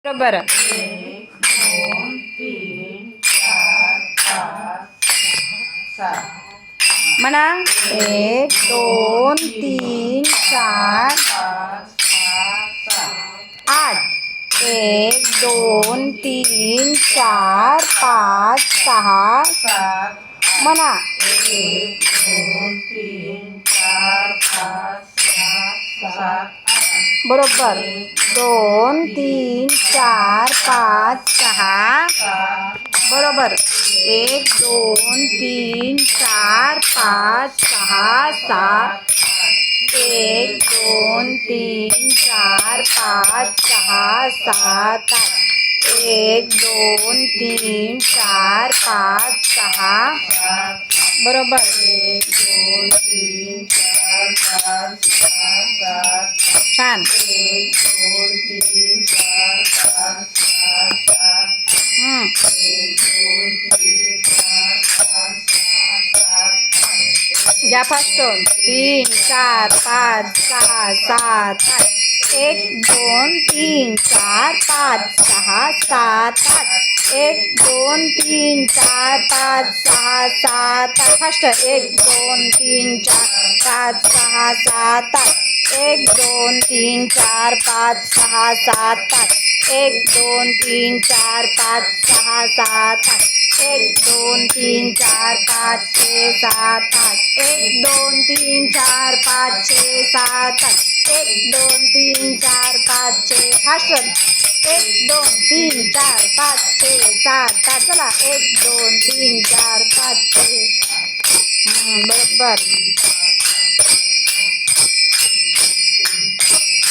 बरोबर. 1 2 3 4 5 6 7 म्हणा 1 2 3 4 5 6 7 8 1 2 3 4 5 6 7 म्हणा 1 2 3 4 5 6 7 बरोबर 2 3 4 5 6 बरोबर 1 2 3 4 5 6 7 1 2 3 4 5 6 7 1 2 3 4 5 6 बरोबर 1 2 3 4 5 6 7 छान 1 2 3 4 5 6 7 1 2 3 4 5 6 7 घ्या फास्ट 3 4 5 6 7 8 1 2 3 4 5 6 7 8 1 2 3 4 5 6 7 8 फास्ट 1 2 3 4 5 6 7 8 1 2 3 4 5 6 7 8 1 2 3 4 5 6 7 8 1 2 3 4 5 6 7 8 1 2 3 4 5 6 7 8 1 2 3 4 5 6 फास्ट 1 2 3 4 5 6 7 8 चला 1 2 3 4 5 6 बरोबर